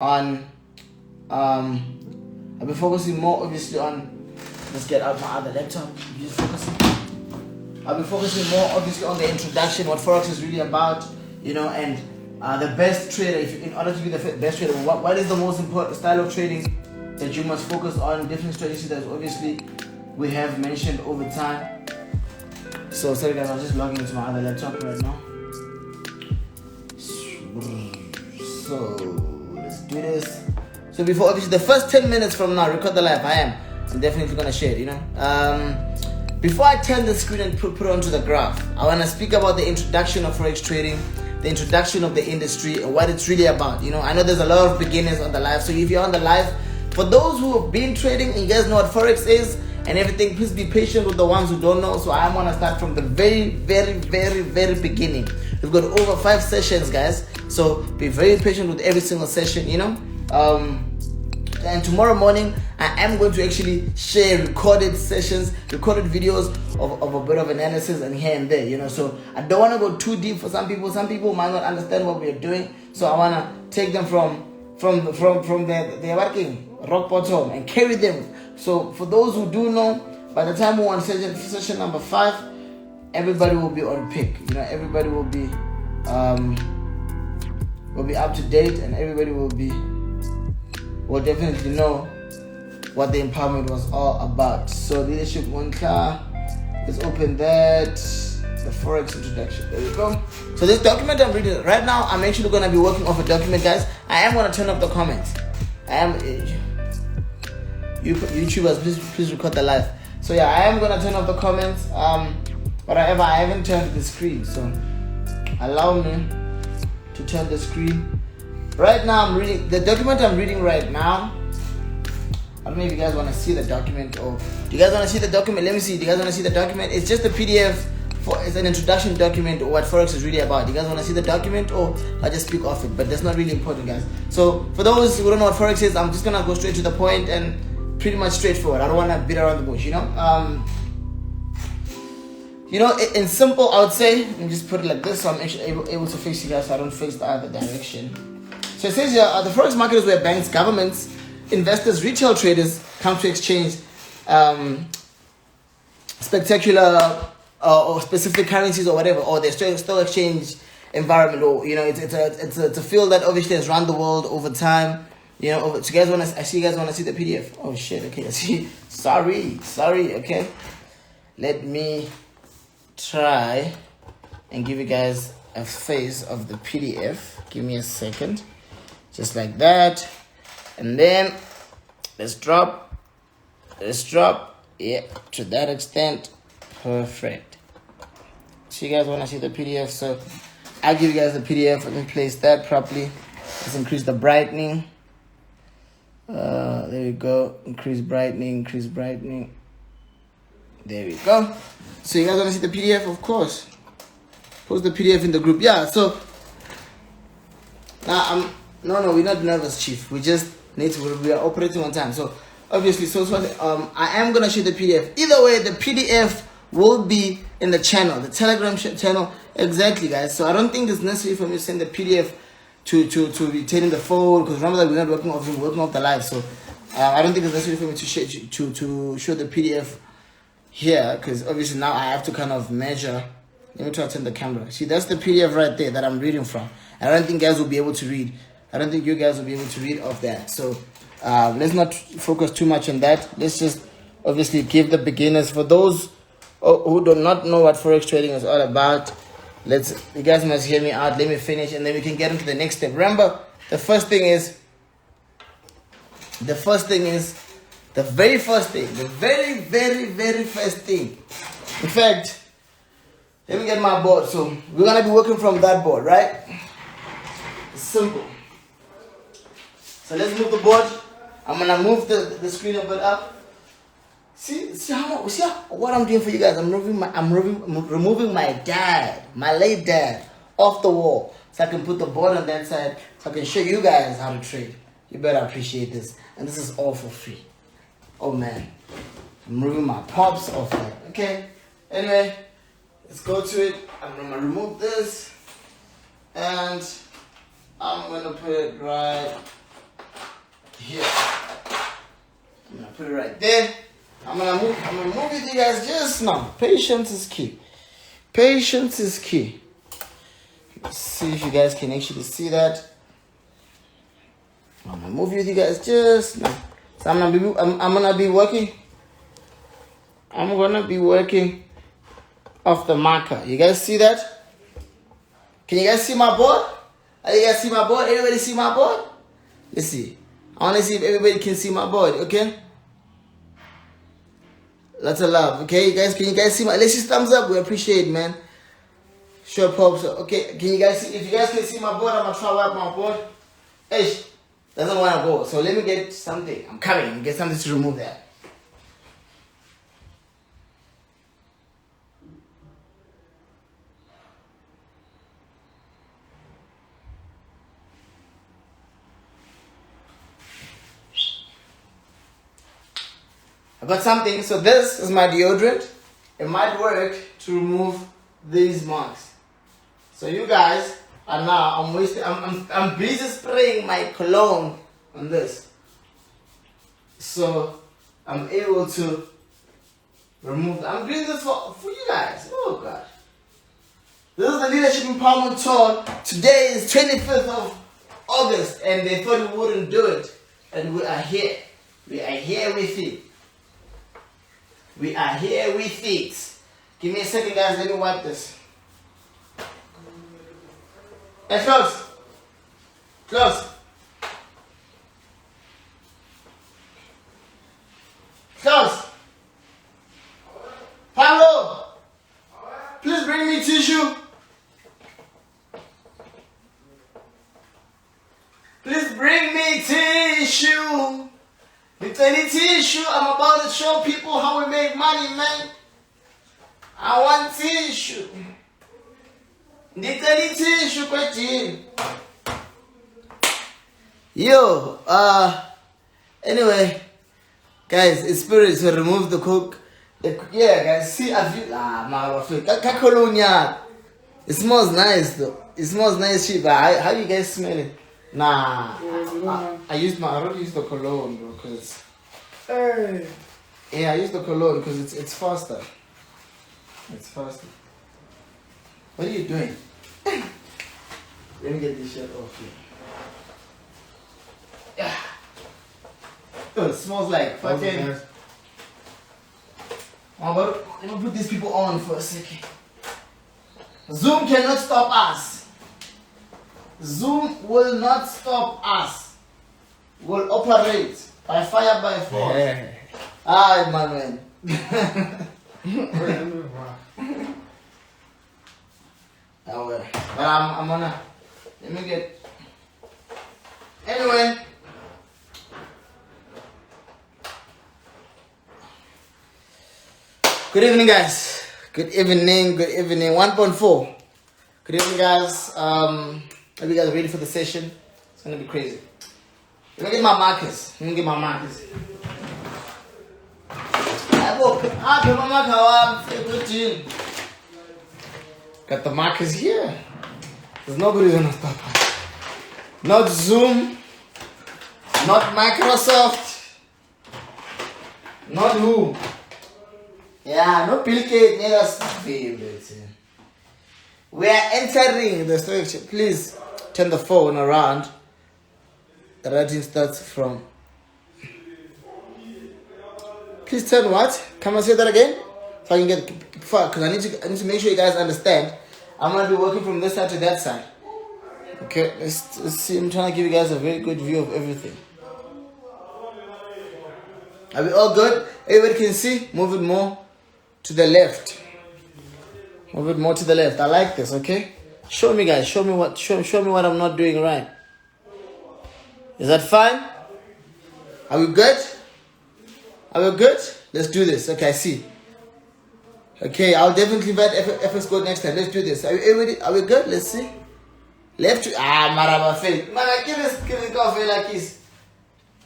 on I've been focusing more obviously on, let's get out my other laptop. I've been focusing more obviously on the introduction, what Forex is really about, and the best trader. In order to be the best trader, what is the most important style of trading that you must focus on? Different strategies that obviously we have mentioned over time. So sorry guys, I'll just log into my other laptop right now. So let's do this. So before obviously the first 10 minutes from now, record the live. I'm definitely gonna share it, Before I turn the screen and put it onto the graph, I wanna speak about the introduction of Forex trading, the introduction of the industry and what it's really about. I know there's a lot of beginners on the live. So if you're on the live, for those who have been trading and you guys know what Forex is and everything, please be patient with the ones who don't know. So I'm gonna start from the very, very, very, very beginning. We've got over 5 sessions, guys. So be very patient with every single session, And tomorrow morning, I am going to actually share recorded sessions, recorded videos of a bit of analysis and here and there, So I don't want to go too deep for some people. Some people might not understand what we are doing. So I want to take them from their working rock bottom and carry them. So for those who do know, by the time we want session number 5, everybody will be on pick. Everybody will be up to date, and everybody will definitely know what the empowerment was all about. So leadership Monhla, let's open that. The Forex introduction. There we go. So this document I'm reading right now, I'm actually going to be working off a document, guys. I am going to turn off the comments. YouTubers, please record the live. So yeah, I am going to turn off the comments. But however, I haven't turned the screen, so allow me to turn the screen. Right now, I'm reading the document I'm reading right now. I don't know if you guys want to see the document, or do you guys want to see the document? Let me see. Do you guys want to see the document? It's just a PDF. It's an introduction document, or what Forex is really about. Do you guys want to see the document, or I just speak off it? But that's not really important, guys. So for those who don't know what Forex is, I'm just gonna go straight to the point and pretty much straightforward. I don't want to beat around the bush, in simple, I would say, let me just put it like this, so I'm actually able to face you guys, so I don't face the other direction. So it says here, the Forex market is where banks, governments, investors, retail traders come to exchange spectacular or specific currencies or whatever, or their stock exchange environment, or it's a field that obviously has run the world over time. So you guys I see you guys want to see the PDF. Oh shit, okay, I see. Sorry, okay. Let me try and give you guys a face of the PDF. Give me a second. Just like that. And then let's drop. Yeah, to that extent. Perfect. So you guys want to see the PDF, so I'll give you guys the PDF. Let me place that properly. Let's increase the brightening. There we go. Increase brightening. There we go. So you guys want to see the PDF? Of course. Post the PDF in the group. Yeah, so now No, we're not nervous, Chief. We just need to, we are operating on time. So obviously, I am going to share the PDF. Either way, the PDF will be in the channel, the Telegram channel. Exactly, guys. So I don't think it's necessary for me to send the PDF to retain the phone, because remember that we're not working off the live. So I don't think it's necessary for me to share, to show the PDF here, because obviously now I have to kind of measure. Let me try to turn the camera. See, that's the PDF right there that I'm reading from. I don't think guys will be able to read. I don't think you guys will be able to read off that. So let's not focus too much on that. Let's just obviously give the beginners, for those who do not know what Forex trading is all about, you guys must hear me out. Let me finish, and then we can get into the next step. Remember, the very first thing, the very, very, very first thing. In fact, let me get my board. So we're going to be working from that board, right? It's simple. So let's move the board. I'm going to move the screen a bit up. See what I'm doing for you guys. I'm removing my late dad off the wall, so I can put the board on that side, so I can show you guys how to trade. You better appreciate this. And this is all for free. Oh man. I'm removing my pops off that. Okay. Anyway, let's go to it. I'm going to remove this. And I'm going to put it right here. I'm gonna put it right there. I'm gonna move with you guys just now. Patience is key. Patience is key. Let's see if you guys can actually see that. I'm gonna move with you guys just now. So I'm gonna be working. I'm gonna be working off the marker. You guys see that? Can you guys see my board? Are you guys see my board? Everybody see my board? Let's see. I wanna see if everybody can see my board, okay? Lots of love, okay? You guys, can you guys see my, let's just thumbs up, we appreciate it, man. Sure, pops. Okay, can you guys see, if you guys can see my board, I'm gonna try to wipe my board. Hey, doesn't wanna go, so let me get something. I'm coming, get something to remove that. I got something, so this is my deodorant. It might work to remove these marks. So you guys are now, I'm busy spraying my cologne on this. So I'm able to remove, I'm doing this for you guys. Oh God. This is the Leadership Empowerment Tour. Today is 25th of August and they thought we wouldn't do it. And we are here. We are here with it. We are here with it. Give me a second, guys. Let me wipe this. Hey, close. Close. Close. Pablo, please bring me tissue. Please bring me tissue. It's any tissue. I'm about to show people how we make money, man. I want tissue. It's any tissue, question. Yo, anyway, guys, it's spirit to remove the coke. Yeah, guys, see, it smells nice though. It smells nice, cheap. How do you guys smell it? Nah, I already used the cologne, bro, cause yeah, I use the cologne because it's faster. It's faster. What are you doing? Let me get this shirt off here. Yeah. Oh, it smells like fucking. Let me put these people on for a second. Zoom cannot stop us. Zoom will not stop us. Will operate by fire, by force. Yeah. Hi, my man. But I'm gonna, let me get, anyway. Good evening, guys. Good evening, 1.4. Good evening, guys. Hope you guys are ready for the session. It's gonna be crazy. Let me get my markers. Got the markers here. There's nobody gonna stop us. Not Zoom. Not Microsoft. Not who. Yeah, no Bill Gates. Neither favorite. We are entering the structure. Please turn the phone around. The writing starts from. Please turn what? Come and say that again. So I can get because I need to make sure you guys understand. I'm gonna be working from this side to that side. Okay, let's see. I'm trying to give you guys a very good view of everything. Are we all good? Everybody can see? Move it more to the left. Move it more to the left. I like this, okay? Show me, guys. Show me what I'm not doing right. Is that fine? Are we good? Are we good? Let's do this. Okay, I see. Okay, I'll definitely invite FS Code next time. Let's do this. Are we good? Let's see. Left to Maraba fail. Man, give us coffee like this.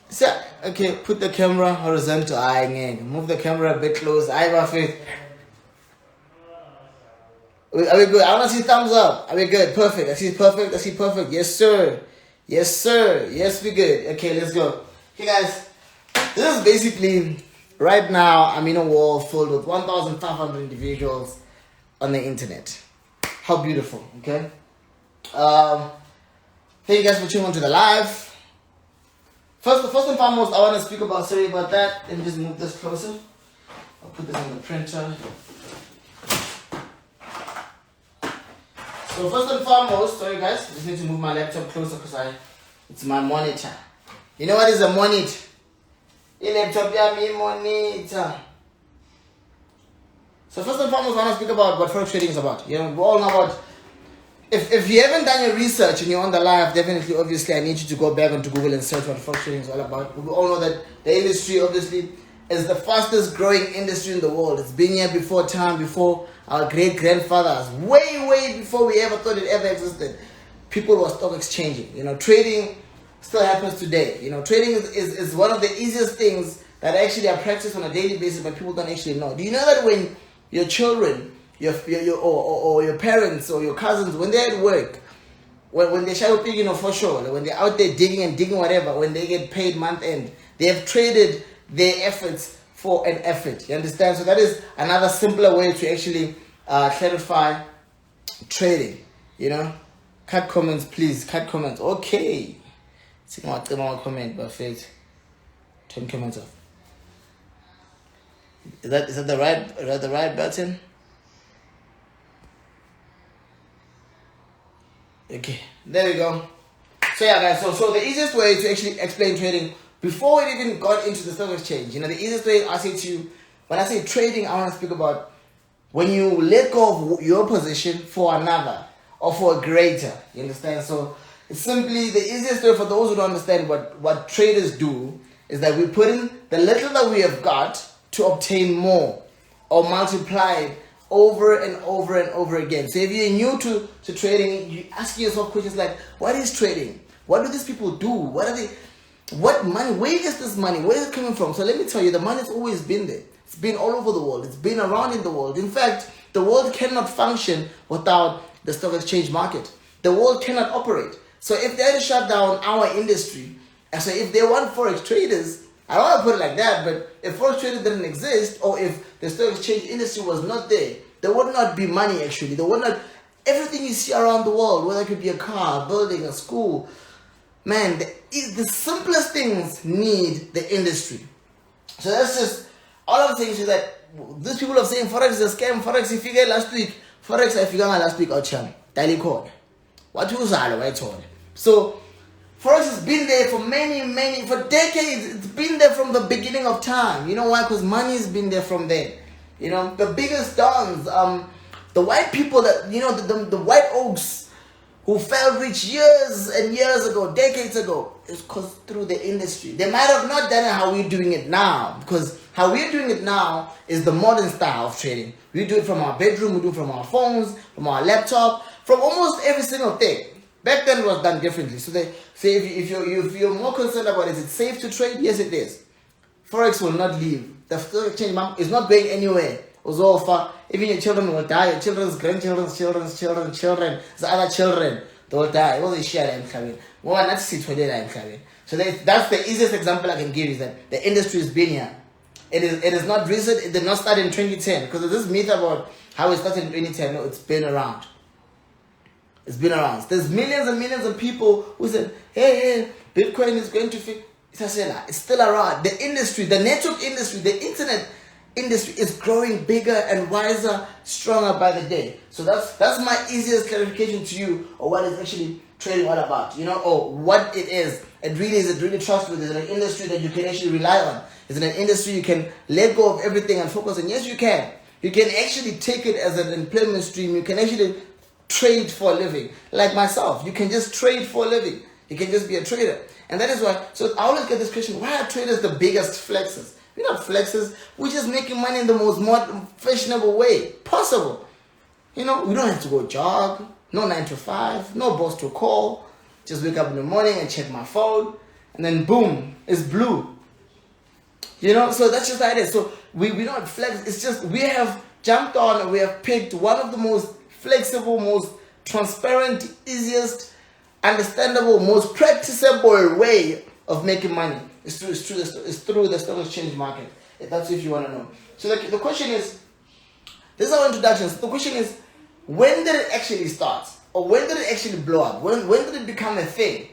So, okay, put the camera horizontal. Move the camera a bit closer. Are we good? I want to see thumbs up. Are we good? Perfect. I see perfect. Yes, sir. Yes, we good. Okay, let's go. Okay guys, this is basically, right now I'm in a wall filled with 1,500 individuals on the internet. How beautiful, okay? Thank you guys for tuning on to the live. First and foremost, I want to speak about, sorry about that. Let me just move this closer. I'll put this on the printer. So first and foremost, sorry guys, I just need to move my laptop closer because it's my monitor. You know what is a monitor? A laptop, yeah, me monitor. So first and foremost, I want to speak about what Forex trading is about. You know, we all know about. If you haven't done your research and you're on the live, definitely, obviously, I need you to go back onto Google and search what Forex trading is all about. We all know that the industry, obviously, is the fastest growing industry in the world. It's been here before time, before our great grandfathers, way before we ever thought it ever existed. People were stock exchanging. You know, trading still happens today. You know, trading is one of the easiest things that actually are practiced on a daily basis, but people don't actually know. Do you know that when your children, or your parents or your cousins, when they're at work, when they shadow pig, you know, for sure, like when they're out there digging whatever, when they get paid month end, they have traded their efforts for an effort. You understand? So that is another simpler way to actually clarify trading. You know, cut comments, please. Cut comments. Okay. See what comment, perfect. Turn comments off. Is that the right button? Okay, there we go. So yeah guys, so the easiest way to actually explain trading, before we even got into the stock exchange, you know, the easiest way I say to you, when I say trading, I want to speak about when you let go of your position for another or for a greater. You understand? So it's simply the easiest way for those who don't understand what traders do is that we put in the little that we have got to obtain more or multiply it over and over again. So if you're new to trading, you ask yourself questions like, what is trading? What do these people do? What money? Where is this money? Where is it coming from? So let me tell you, the money's always been there. It's been all over the world. It's been around in the world. In fact, the world cannot function without the stock exchange market. The world cannot operate. So if they had to shut down our industry, and so if they want Forex traders, I don't want to put it like that, but if Forex trading didn't exist, or if the stock exchange industry was not there would not be money actually. There would not, everything you see around the world, whether it could be a car, a building, a school, man, the simplest things need the industry. So that's just, all I'm saying is that these people are saying Forex is a scam, Forex I figured last week, Forex I figured last week, Dali code. What was I told? So Forex has been there for for decades. It's been there from the beginning of time. You know why? Because money has been there from then. You know, the biggest dons, the white people that, you know, the white oaks who fell rich years and years ago, decades ago, is because through the industry. They might have not done it how we're doing it now, because how we're doing it now is the modern style of trading. We do it from our bedroom, we do it from our phones, from our laptop, from almost every single thing. Back then it was done differently. So they say if you're more concerned about is it safe to trade? Yes, it is. Forex will not leave. The stock exchange is not going anywhere. Even your children will die. Your children's grandchildren's children, the other children, they will die. All they share in Klavin. Well, not see in Klavin. So that's the easiest example I can give is that the industry has been here. It is not recent. It did not start in 2010. Because there's this myth about how it started in 2010. No, it's been around. It's been around. There's millions and millions of people who said, hey, Bitcoin is going to fit. It's still around. The industry, the network industry, the internet industry is growing bigger and wiser, stronger by the day. So that's my easiest clarification to you of what is actually trading all about. You know, or what it is. Is it really trustworthy? Is it an industry that you can actually rely on? Is it an industry you can let go of everything and focus on? Yes, you can. You can actually take it as an employment stream. You can actually trade for a living. Like myself, you can just trade for a living. You can just be a trader. And that is why, so I always get this question, why are traders the biggest flexers? We're not flexers, we're just making money in the most modern, fashionable way possible. You know, we don't have to go jog, no 9 to 5, no boss to call. Just wake up in the morning and check my phone, and then boom, it's blue. You know, so that's just how it is. So we don't flex, it's just we have jumped on and we have picked one of the most flexible, most transparent, easiest, understandable, most practicable way of making money. It's through the stock exchange market. If that's if you want to know. So the question is, this is our introduction. So the question is, when did it actually start? Or when did it actually blow up? When did it become a thing?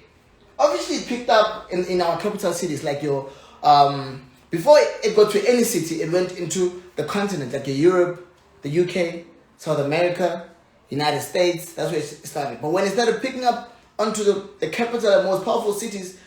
Obviously, it picked up in our capital cities, like your before it got to any city, it went into the continent, like your Europe, the UK, South America, United States. That's where it started. But when it started picking up onto the capital and most powerful cities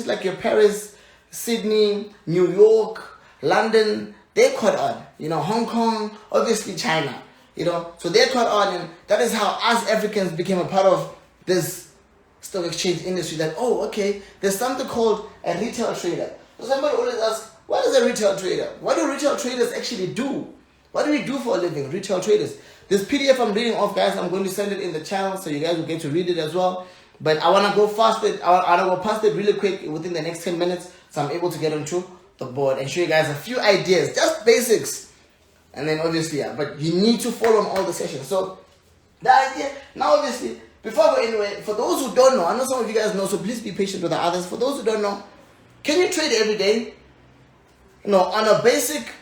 like your Paris, Sydney, New York, London, they caught on. Hong Kong, obviously China. So they caught on, and that is how us Africans became a part of this stock exchange industry. That, oh, okay, there's something called a retail trader. So somebody always asks, what is a retail trader? What do retail traders actually do? What do we do for a living, retail traders? This PDF I'm reading off, guys, I'm going to send it in the channel so you guys will get to read it as well. But I want to go fast it. I want to go past it really quick within the next 10 minutes, so I'm able to get onto the board and show you guys a few ideas, just basics. And then obviously, yeah, but you need to follow on all the sessions. So the idea, now obviously, before I go anywhere, for those who don't know, I know some of you guys know, so please be patient with the others. For those who don't know, can you trade every day? On a basic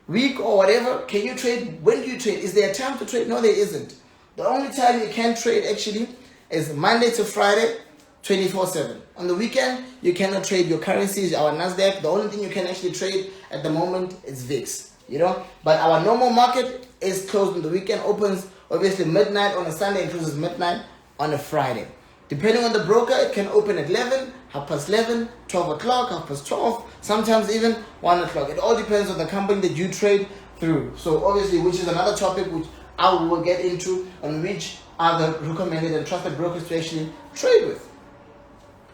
week or whatever, can you trade? When do you trade? Is there a time to trade? No, there isn't. The only time you can trade actually is Monday to Friday, 24/7. On the weekend, you cannot trade your currencies, our Nasdaq. The only thing you can actually trade at the moment is VIX. But our normal market is closed on the weekend, opens obviously midnight on a Sunday and closes midnight on a Friday. Depending on the broker, it can open at 11, 11:30, 12 o'clock, 12:30, sometimes even 1 o'clock. It all depends on the company that you trade through. So obviously, which is another topic which I will get into, on which are the recommended and trusted brokers to actually trade with.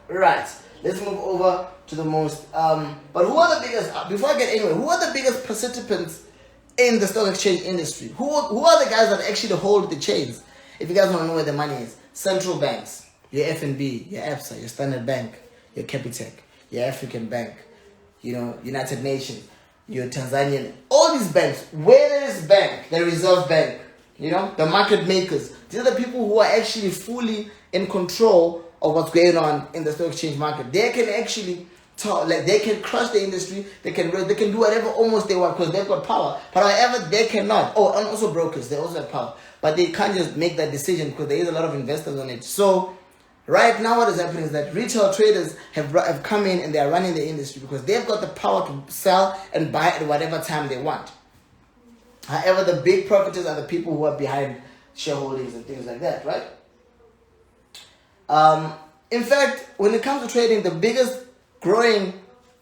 Right, let's move over to the most, but who are the biggest, before I get anywhere, who are the biggest participants in the stock exchange industry? Who are the guys that actually hold the chains? If you guys want to know where the money is, central banks, your FNB, your ABSA, your Standard Bank, your Capitec, your African Bank, United Nations, your Tanzanian, all these banks, where there is bank, the Reserve Bank, the market makers, these are the people who are actually fully in control of what's going on in the stock exchange market. They can actually talk, like they can crush the industry, they can do whatever almost they want because they've got power. But however, they cannot. Oh, and also brokers, they also have power. But they can't just make that decision because there is a lot of investors on it. So right now what is happening is that retail traders have come in and they are running the industry because they've got the power to sell and buy at whatever time they want. However, the big profiteers are the people who are behind shareholdings and things like that, right? In fact, when it comes to trading, the biggest growing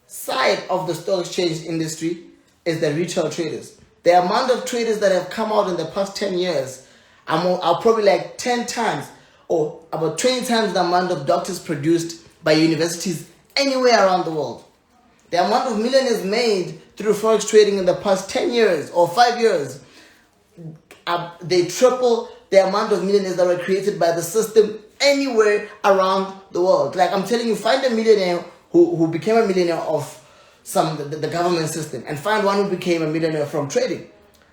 side of the stock exchange industry is the retail traders. The amount of traders that have come out in the past 10 years are probably like 10 times or about 20 times the amount of doctors produced by universities anywhere around the world. The amount of millionaires made through Forex trading in the past 10 years or 5 years, they triple the amount of millionaires that were created by the system anywhere around the world. Like I'm telling you, find a millionaire who became a millionaire of the government system and find one who became a millionaire from trading.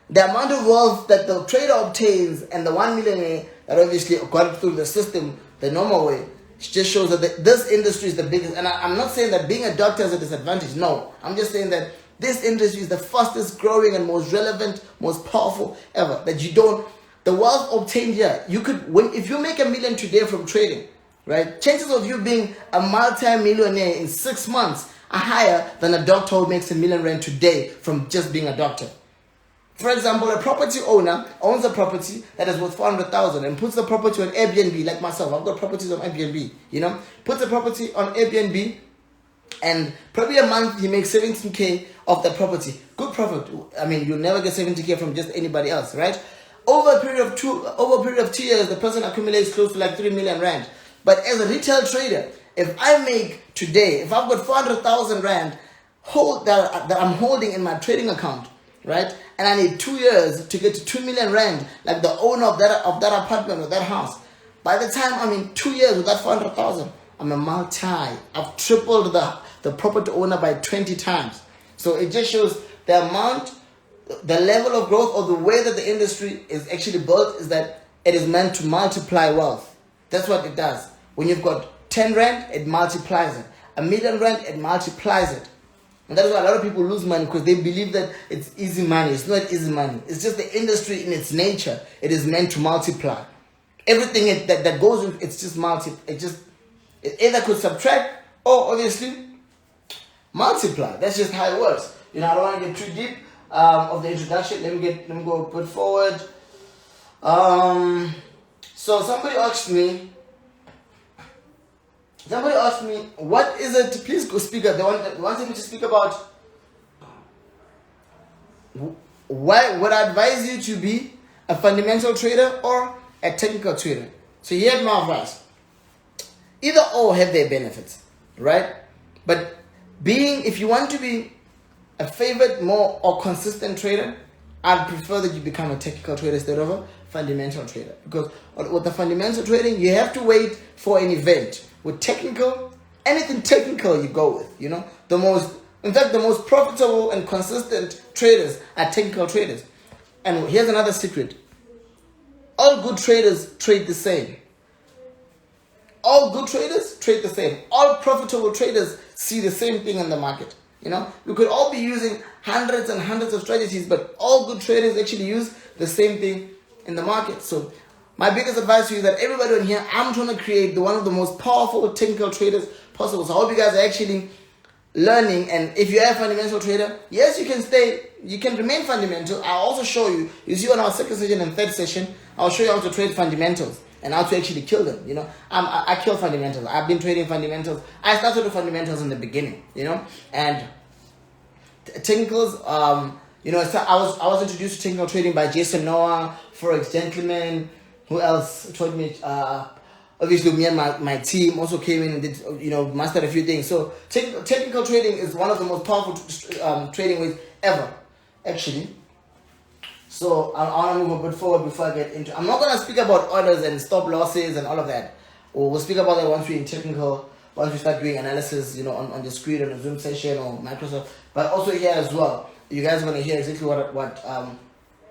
The amount of wealth that the trader obtains and the 1 millionaire that obviously got through the system the normal way just shows that this industry is the biggest. And I'm not saying that being a doctor is a disadvantage. No, I'm just saying that this industry is the fastest growing and most relevant, most powerful ever. That the wealth obtained here, if you make $1 million today from trading, right? Chances of you being a multi-millionaire in 6 months are higher than a doctor who makes R1 million today from just being a doctor. For example, a property owner owns a property that is worth 400,000 and puts the property on Airbnb, like myself. I've got properties on Airbnb, puts the property on Airbnb, and probably a month he makes 17K off that property. Good profit. I mean, you'll never get 70K from just anybody else, right? Over a period of 2 years, the person accumulates close to like 3 million rand. But as a retail trader, if I make today, if I've got 400,000 rand that I'm holding in my trading account, right? And I need 2 years to get to 2 million rand, like the owner of that apartment or that house. By the time I'm in 2 years with that 400,000, I'm a multi. I've tripled the property owner by 20 times. So it just shows the amount, the level of growth, or the way that the industry is actually built is that it is meant to multiply wealth. That's what it does. When you've got 10 rand, it multiplies it. R1,000,000, it multiplies it. And that's why a lot of people lose money, because they believe that it's easy money. It's not easy money. It's just the industry in its nature. It is meant to multiply. Everything that goes with it's just it either could subtract or obviously multiply. That's just how it works. I don't want to get too deep of the introduction. Let me go a bit forward. So somebody asked me, what is it? Please go speak up. They wanted me to speak about why would I advise you to be a fundamental trader or a technical trader. So here's my advice. Either or have their benefits, right? But if you want to be a favored, more or consistent trader, I'd prefer that you become a technical trader instead of a fundamental trader. Because with the fundamental trading, you have to wait for an event. With technical, anything technical you go with, the most profitable and consistent traders are technical traders. And here's another secret. All good traders trade the same. All good traders trade the same. All profitable traders see the same thing in the market. We could all be using hundreds and hundreds of strategies, but all good traders actually use the same thing in the market. So my biggest advice to you is that everybody on here, I'm trying to create one of the most powerful technical traders possible. So I hope you guys are actually learning. And if you are a fundamental trader, yes, you can remain fundamental. I'll also show you see on our second session and third session, I'll show you how to trade fundamentals and how to actually kill them. I kill fundamentals. I've been trading fundamentals. I started with fundamentals in the beginning, and technicals, I was introduced to technical trading by Jason Noah, Forex Gentleman. Who else taught me? Obviously, me and my team also came in and did, mastered a few things. So technical trading is one of the most powerful trading ways ever, actually. So I want to move a bit forward before I get into. I'm not going to speak about orders and stop losses and all of that. We'll speak about that once we're in technical, once we start doing analysis, on the screen, on a Zoom session or Microsoft. But also here as well, you guys are going to hear exactly what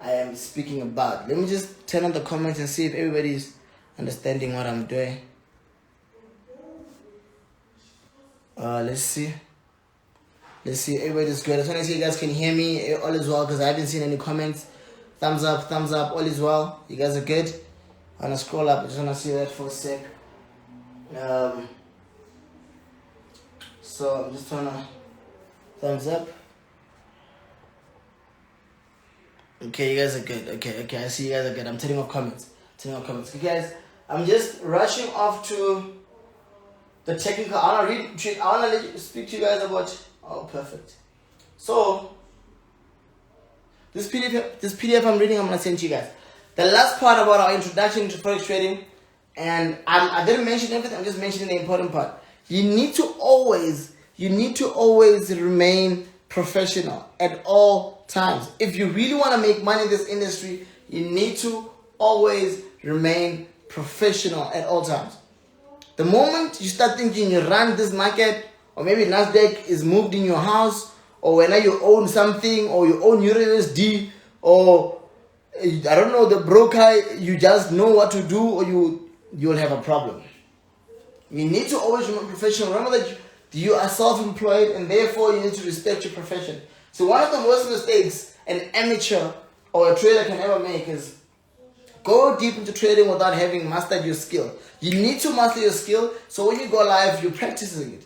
I am speaking about. Let me just turn on the comments and see if everybody's understanding what I'm doing. Let's see. Everybody's good. I just want to see you guys can hear me. All is well, because I haven't seen any comments. Thumbs up. All is well. You guys are good. I'm gonna scroll up. I just want to see that for a sec. So I'm just trying to thumbs up. Okay, you guys are good. Okay, I see you guys are good. I'm turning off comments. Okay, guys, I'm just rushing off to the technical. I want to speak to you guys about. Oh, perfect. So this PDF I'm reading, I'm gonna send to you guys. The last part about our introduction to forex trading, and I didn't mention everything. I'm just mentioning the important part. You need to always remain professional at all times. If you really want to make money in this industry, you need to always remain professional at all times. The moment you start thinking you run this market, or maybe Nasdaq is moved in your house, or when you own something, or you own USD, or I don't know, the broker, you just know what to do, or you'll have a problem. You need to always remain professional. Remember that you are self-employed, and therefore you need to respect your profession. So one of the worst mistakes an amateur or a trader can ever make is go deep into trading without having mastered your skill. You need to master your skill, so when you go live, you're practicing it.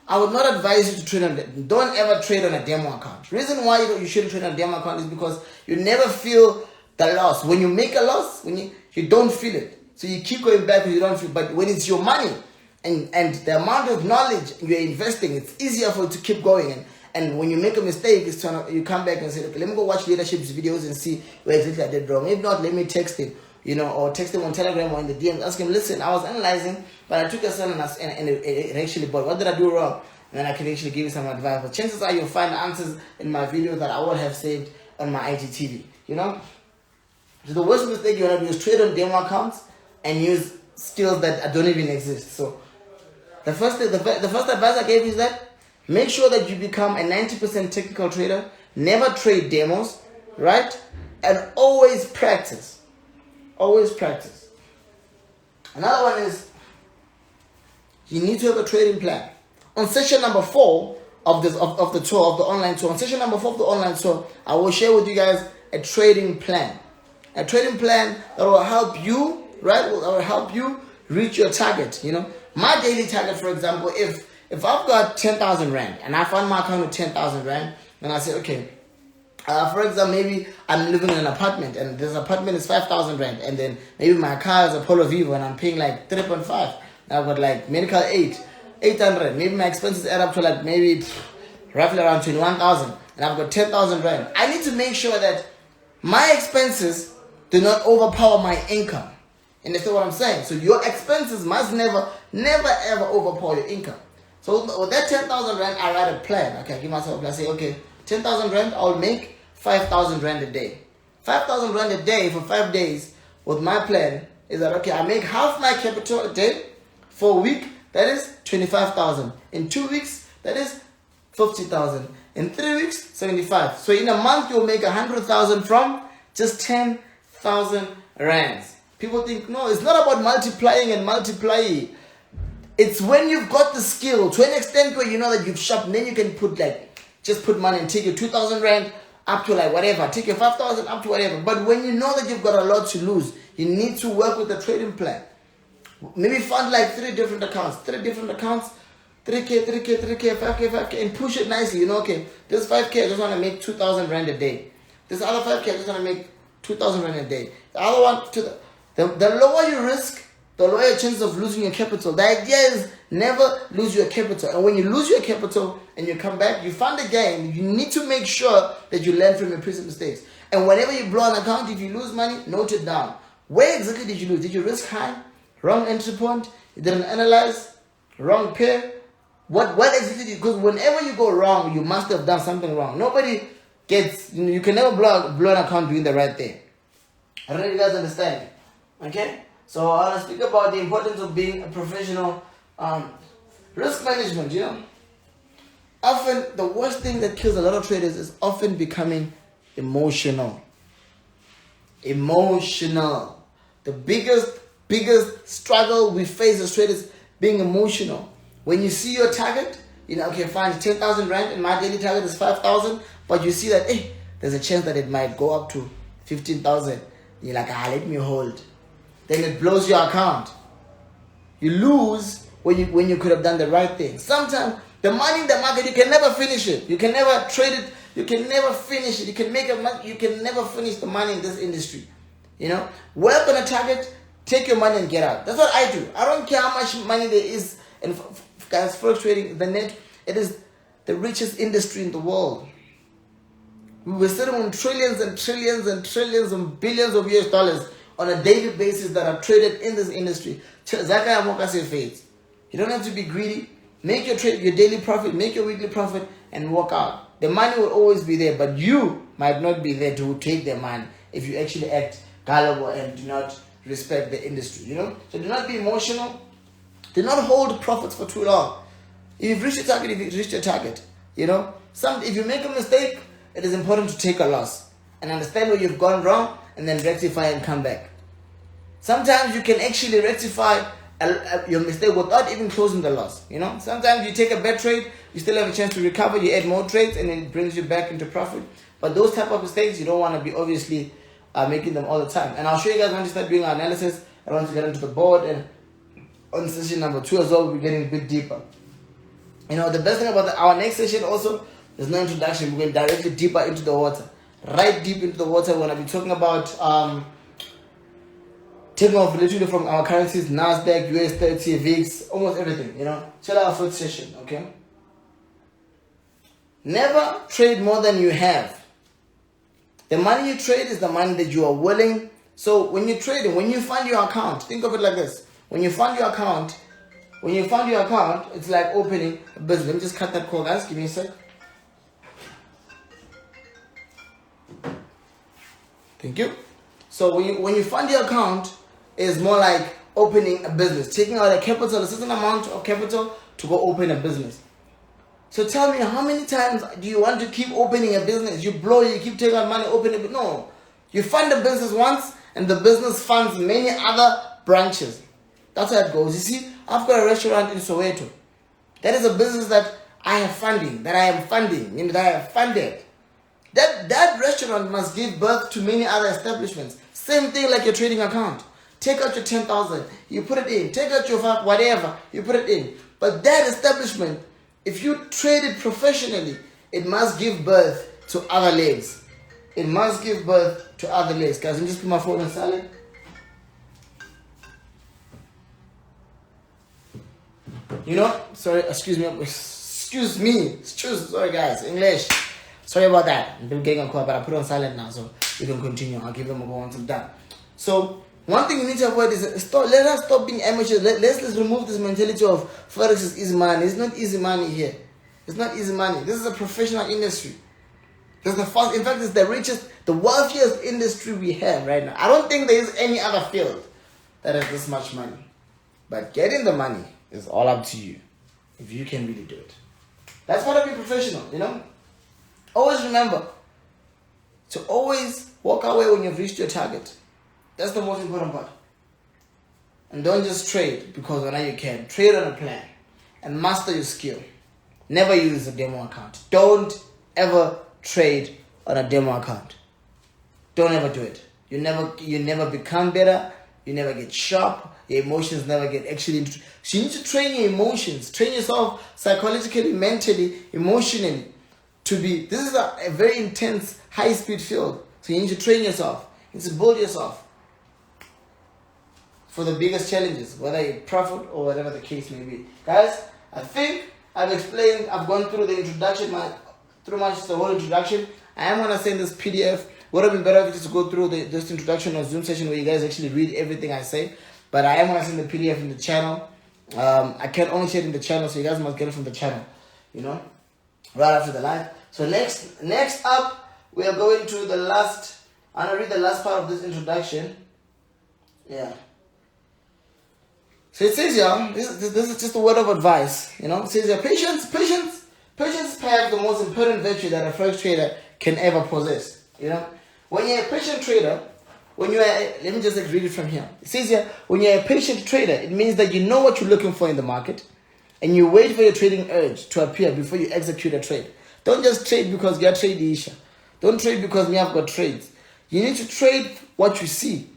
I would not advise you to trade on don't ever trade on a demo account. Reason why you shouldn't trade on a demo account is because you never feel the loss. When you make a loss, you don't feel it. So you keep going back because you don't feel. But when it's your money and the amount of knowledge you're investing, it's easier for you to keep going. And when you make a mistake, you come back and say, okay, let me go watch leadership's videos and see where exactly I did wrong. If not, let me text him, or text him on Telegram or in the DMs. Ask him, listen, I was analyzing, but I took a sell and it actually bought. What did I do wrong? And then I can actually give you some advice. But chances are you'll find answers in my video that I would have saved on my IGTV. So the worst mistake you want to do is trade on demo accounts and use skills that don't even exist. So the first advice I gave you is that make sure that you become a 90% technical trader. Never trade demos, right? And always practice. Always practice. Another one is you need to have a trading plan. On session number 4 of this of the tour, of the online tour, on session number 4 of the online tour, I will share with you guys a trading plan. A trading plan that will help you, right? That will help you reach your target. You know, my daily target, for example, if I've got 10,000 rand and I find my account with 10,000 rand, and I say, okay, for example, maybe I'm living in an apartment and this apartment is 5,000 rand, and then maybe my car is a Polo Vivo and I'm paying like 3.5. And I've got like medical aid, 800. Maybe my expenses add up to like maybe roughly around 21,000, and I've got 10,000 rand. I need to make sure that my expenses do not overpower my income. And that's what I'm saying. So your expenses must never ever overpower your income. So with that 10,000 rand, I write a plan. Okay, I give myself a plan. I say, okay, 10,000 rand, I'll make 5,000 rand a day. 5,000 rand a day for 5 days with my plan is that, okay, I make half my capital a day. For a week, that is 25,000. In 2 weeks, that is 50,000. In 3 weeks, 75. So in a month, you'll make 100,000 from just 10,000 rands. People think, no, it's not about multiplying and multiplying. It's when you've got the skill to an extent where you know that you've shopped, and then you can put just put money and take your 2,000 rand up to like whatever, take your 5,000 up to whatever. But when you know that you've got a lot to lose, you need to work with the trading plan. Maybe fund like 3 different accounts, 3K, 5K, and push it nicely. You know, okay, this 5K I just want to make 2,000 rand a day. This other 5K I just want to make 2,000 rand a day. The other one, the lower you risk, the lower your chances of losing your capital. The idea is never lose your capital. And when you lose your capital and you come back, you fund again, you need to make sure that you learn from your previous mistakes. And whenever you blow an account, if you lose money, note it down. Where exactly did you lose? Did you risk high? Wrong entry point? You didn't analyze? Wrong pair? What exactly did you, because whenever you go wrong, you must have done something wrong. Nobody gets, you can never blow an account doing the right thing. I don't know if you guys understand. Okay? So I want to speak about the importance of being a professional. Risk management, you know. Often, the worst thing that kills a lot of traders is often becoming emotional. Emotional. The biggest struggle we face as traders being emotional. When you see your target, you know, okay, fine, 10,000 rand and my daily target is 5,000, but you see that, hey, there's a chance that it might go up to 15,000. You're like, let me hold. Then it blows your account. You lose when you could have done the right thing. Sometimes the money in the market, you can never finish it. You can never trade it. You can never finish it. You can never finiix the money in this industry. You know, work on a target, take your money and get out. That's what I do. I don't care how much money there is. And guys, Forex trading, it is the richest industry in the world. We were sitting on trillions and trillions and trillions and billions of US dollars on a daily basis that are traded in this industry. You don't have to be greedy. Make your daily profit, make your weekly profit, and walk out. The money will always be there, but you might not be there to take the money if you actually act gullible and do not respect the industry. You know, so do not be emotional. Do not hold profits for too long. If you've reached your target, you've reached your target. You know, if you make a mistake, it is important to take a loss and understand where you've gone wrong and then rectify and come back. Sometimes you can actually rectify your mistake without even closing the loss. You know, sometimes you take a bad trade, you still have a chance to recover, you add more trades, and it brings you back into profit. But those type of mistakes, you don't want to be obviously making them all the time. And I'll show you guys when you start doing our analysis. I want to get into the board, and on session number 2 as well, we'll be getting a bit deeper. You know, the best thing about our next session also, there's no introduction. We're going directly deeper into the water. Right deep into the water. We're going to be talking about taking off literally from our currencies, NASDAQ, US 30, VIX, almost everything, you know. Till our first session, okay? Never trade more than you have. The money you trade is the money that you are willing. So when you're trading, when you fund your account, think of it like this. When you fund your account, it's like opening a business. Let me just cut that call, guys. Give me a sec. Thank you. So when you fund your account, it's more like opening a business, taking out a certain amount of capital to go open a business. So tell me, how many times do you want to keep opening a business? You blow, you keep taking out money, open it. No. You fund a business once, and the business funds many other branches. That's how it goes. You see, I've got a restaurant in Soweto. That is a business that I have funding, that I am funding, that I have funded. That restaurant must give birth to many other establishments. Same thing like your trading account. Take out your 10,000, you put it in. Take out your whatever, you put it in. But that establishment, if you trade it professionally, it must give birth to other legs. It must give birth to other legs. Guys, let me just put my phone on silent. Sorry, sorry guys, English. Sorry about that. I'm getting a call, but I put it on silent now, so we can continue. I'll give them a go once I'm done. So, one thing you need to avoid is, let us stop being amateurs. Let's remove this mentality of Forex is easy money. It's not easy money here. It's not easy money. This is a professional industry. In fact, it's the richest, the wealthiest industry we have right now. I don't think there is any other field that has this much money. But getting the money is all up to you, if you can really do it. That's why I be professional, Always remember to always walk away when you've reached your target. That's the most important part. And don't just trade because now you can. Trade on a plan and master your skill. Never use a demo account. Don't ever trade on a demo account. Don't ever do it. You never become better. You never get sharp. Your emotions never get actually. So you need to train your emotions. Train yourself psychologically, mentally, emotionally. This is a very intense, high-speed field. So you need to train yourself. You need to build yourself for the biggest challenges, whether you profit or whatever the case may be. Guys, I think I've explained, I've gone through the introduction, the whole introduction. I am going to send this PDF. Would have been better if you just go through this introduction or Zoom session where you guys actually read everything I say. But I am going to send the PDF in the channel. I can only share it in the channel, so you guys must get it from the channel, right after the live. So next up, we are going to the last, I'm going to read the last part of this introduction. Yeah. So it says here, this is just a word of advice, It says here, patience is perhaps the most important virtue that a Forex trader can ever possess, When you're a patient trader, let me just read it from here. It says here, when you're a patient trader, it means that you know what you're looking for in the market, and you wait for your trading urge to appear before you execute a trade. Don't just trade because you are trading Isha. Don't trade because we have got trades. You need to trade what you see,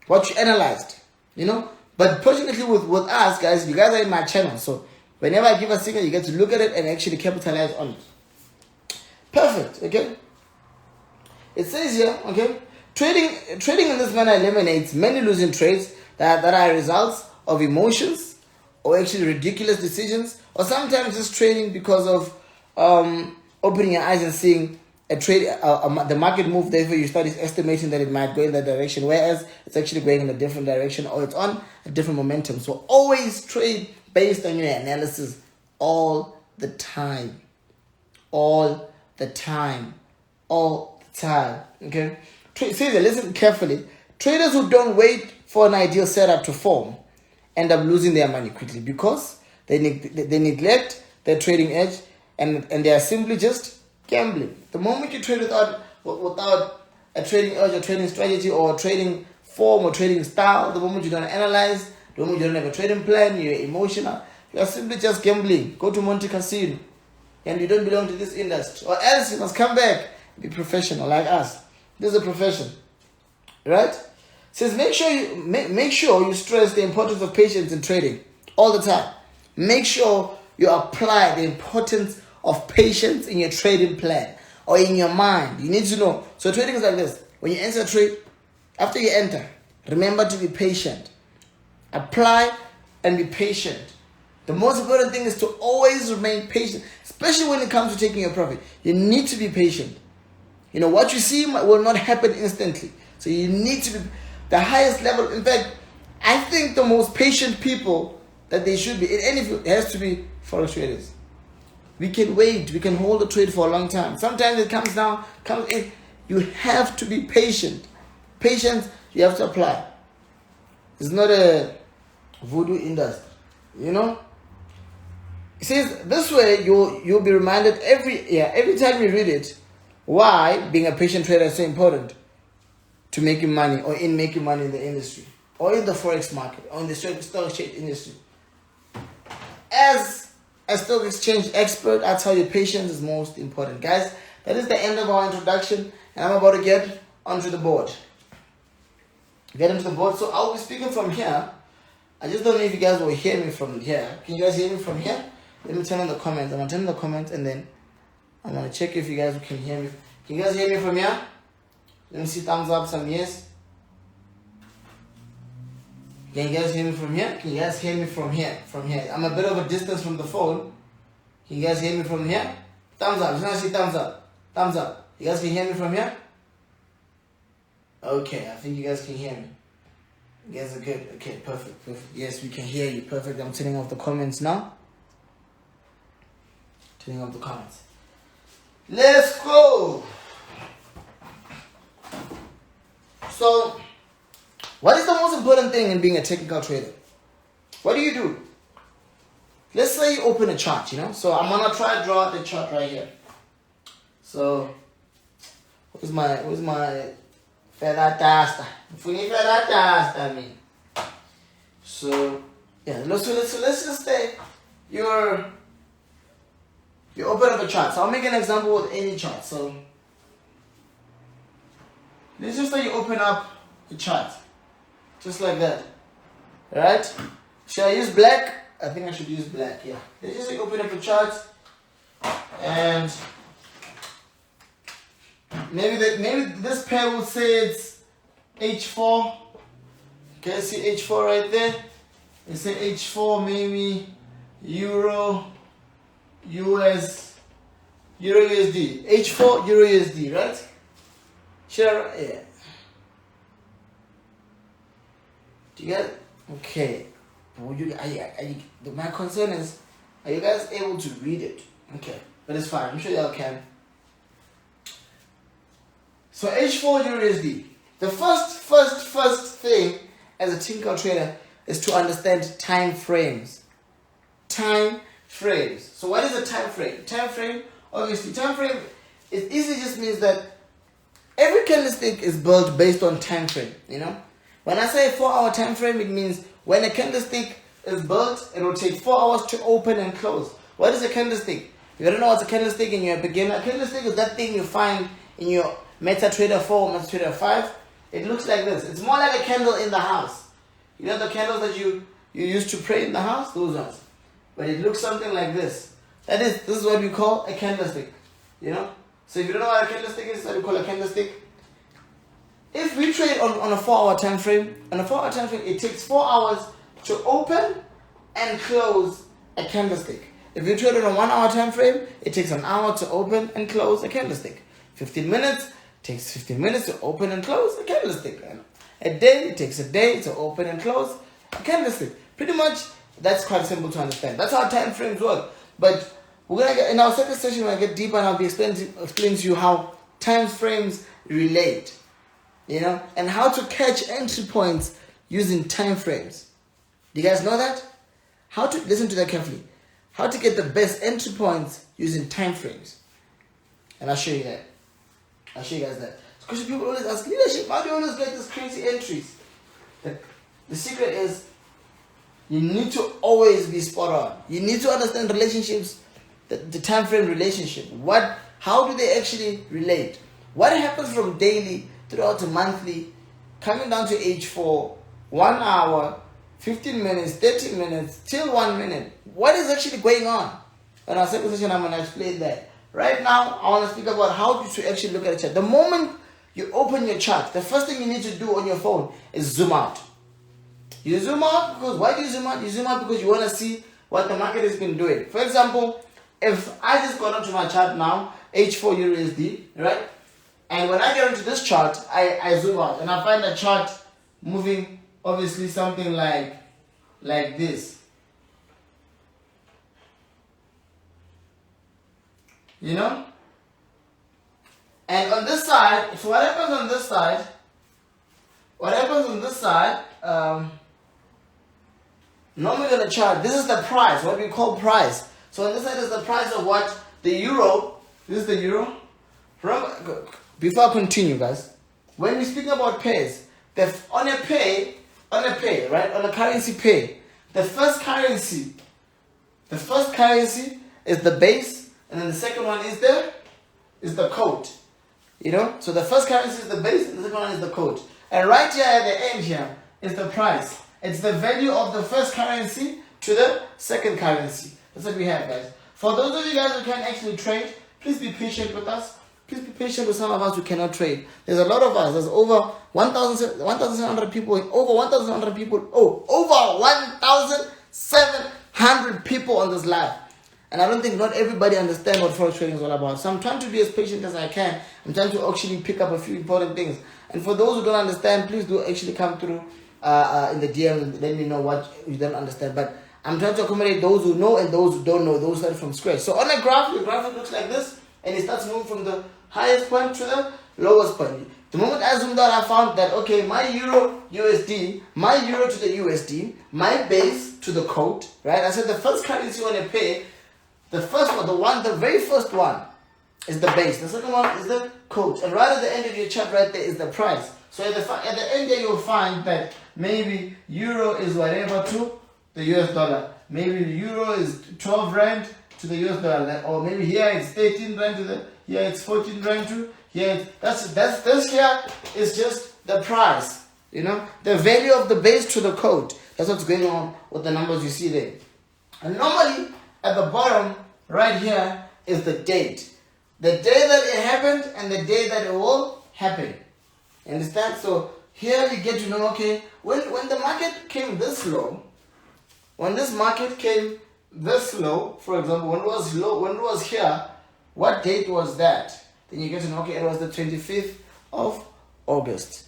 what you analyzed, But fortunately with us, guys, you guys are in my channel. So whenever I give a signal, you get to look at it and actually capitalize on it. Perfect, okay? It says here, okay? Trading in this manner eliminates many losing trades that are results of emotions or actually ridiculous decisions, or sometimes just trading because of opening your eyes and seeing a trade, the market move, therefore you start estimating that it might go in that direction, whereas it's actually going in a different direction or it's on a different momentum. So always trade based on your analysis all the time. All the time. Okay? Listen carefully. Traders who don't wait for an ideal setup to form end up losing their money quickly because they neglect their trading edge and they are simply just gambling. The moment you trade without a trading urge or trading strategy or trading form or trading style, the moment you don't analyze, the moment you don't have a trading plan, you're emotional, you are simply just gambling. Go to Monte Casino and you don't belong to this industry, or else you must come back and be professional like us. This is a profession, right? It says make sure you stress the importance of patience in trading all the time. Make sure you apply the importance of patience in your trading plan or in your mind. You need to know. So trading is like this. When you enter a trade, after you enter, remember to be patient. Apply and be patient. The most important thing is to always remain patient, especially when it comes to taking your profit. You need to be patient. What you see will not happen instantly. So you need to be the highest level. In fact, I think the most patient people that they should be in any field has to be Forex traders. We can wait. We can hold a trade for a long time. Sometimes it comes down, comes in. You have to be patient. Patience, you have to apply. It's not a voodoo industry, It says this way you'll be reminded every time you read it why being a patient trader is so important to making money or in making money in the industry or in the Forex market or in the stock exchange industry. As a stock exchange expert, I tell you patience is most important. Guys, that is the end of our introduction, and I'm about to get onto the board. Get into the board. So I'll be speaking from here. I just don't know if you guys will hear me from here. Can you guys hear me from here? Let me turn on the comments. I'm gonna turn on the comments and then I'm gonna check if you guys can hear me. Can you guys hear me from here? Let me see thumbs up, some yes. Can you guys hear me from here? Can you guys hear me from here? From here. I'm a bit of a distance from the phone. Can you guys hear me from here? Thumbs up. Just want to see thumbs up. Thumbs up. You guys can hear me from here? Okay, I think you guys can hear me. You guys are good. Okay, perfect. Perfect. Yes, we can hear you. Perfect. I'm turning off the comments now. Turning off the comments. Let's go. So, what is the most important thing in being a technical trader? What do? Let's say you open a chart, you know. So I'm gonna try to draw the chart right here. So, where's my feather duster? If we need feather duster, I mean. So yeah, let's just say you open up a chart. So I'll make an example with any chart. So let's just say you open up a chart. Just like that. Alright? Should I use black? I think I should use black, yeah. Let's just open up a chart and maybe this pair will say it's H4. Okay, see H4 right there? It say H4, maybe Euro USD. H4 Euro USD, right? Should I? Yeah. Do you guys? Okay. My concern is, are you guys able to read it? Okay, but it's fine. I'm sure y'all can. So H4 USD. The first thing as a technical trader is to understand time frames. Time frames. So what is a time frame? Time frame, obviously, time frame, it easily just means that every candlestick is built based on time frame, you know. When I say 4-hour time frame, it means when a candlestick is built, it will take 4 hours to open and close. What is a candlestick? You don't know what's a candlestick and you're a beginner. A candlestick is that thing you find in your MetaTrader 4, MetaTrader 5. It looks like this. It's more like a candle in the house. You know the candles that you used to pray in the house? Those ones. But it looks something like this. This is what we call a candlestick. You know? So if you don't know what a candlestick is, what we call a candlestick. If we trade on a 4-hour time frame, it takes 4 hours to open and close a candlestick. If you trade on a 1-hour time frame, it takes an hour to open and close a candlestick. 15 minutes takes 15 minutes to open and close a candlestick. And a day, it takes a day to open and close a candlestick. Pretty much, that's quite simple to understand. That's how time frames work. But we're gonna get in our second session when I get deeper, and I'll be explaining to you how time frames relate. You know, and how to catch entry points using time frames. Do you guys know that? How to listen to that carefully. How to get the best entry points using time frames. And I'll show you that. I'll show you guys that. Because people always ask, leadership, how do you always get these crazy entries? The secret is you need to always be spot on. You need to understand relationships, the time frame relationship. How do they actually relate? What happens from daily throughout to monthly, coming down to H4, 1 hour, 15 minutes, 30 minutes, till 1 minute. What is actually going on? In our second session, I'm going to explain that. Right now, I want to speak about how to actually look at a chart. The moment you open your chart, the first thing you need to do on your phone is zoom out. You zoom out because, why do you zoom out? You zoom out because you want to see what the market has been doing. For example, if I just got onto my chart now, H4 USD, right? And when I get into this chart, I zoom out and I find the chart moving, obviously something like this. You know? And on this side, so what happens on this side, normally on the chart, this is the price, what we call price. So on this side is the price of what? The euro. This is the euro. Before I continue, guys, when we speak about pairs, on a pair, right, on a currency pair, the first currency The first currency is the base, and then the second one is the code. You know, so the first currency is the base, and the second one is the code. And right here at the end here is the price. It's the value of the first currency to the second currency. That's what we have, guys. For those of you guys who can actually trade, please be patient with us. Please be patient with some of us who cannot trade. There's a lot of us. There's over 1,700 people. Over 1,700 people. Oh, over 1,700 people on this live. And I don't think not everybody understands what forex trading is all about. So I'm trying to be as patient as I can. I'm trying to actually pick up a few important things. And for those who don't understand, please do actually come through in the DM and let me know what you don't understand. But I'm trying to accommodate those who know and those who don't know, those start from scratch. So on a graph, the graphic looks like this, and it starts moving from the highest point to the lowest point. The moment I zoomed out, I found that, okay, my euro USD, my euro to the USD, my base to the code, right? I said the first currency you want to pay, the first one, the very first one is the base. The second one is the code. And right at the end of your chart right there is the price. So at the end there you'll find that maybe euro is whatever to the US dollar. Maybe the euro is 12 rand to the US dollar. Or maybe here it's 13 rand to the, here it's 14 rand to, here it's, this here is just the price. You know, the value of the base to the code. That's what's going on with the numbers you see there. And normally at the bottom right here is the date. The day that it happened and the day that it will happen. You understand? So here you get to know, okay, when the market came this low, when this market came this low, for example, when it was low, when it was here, what date was that? Then you get to know, okay, it was the 25th of August.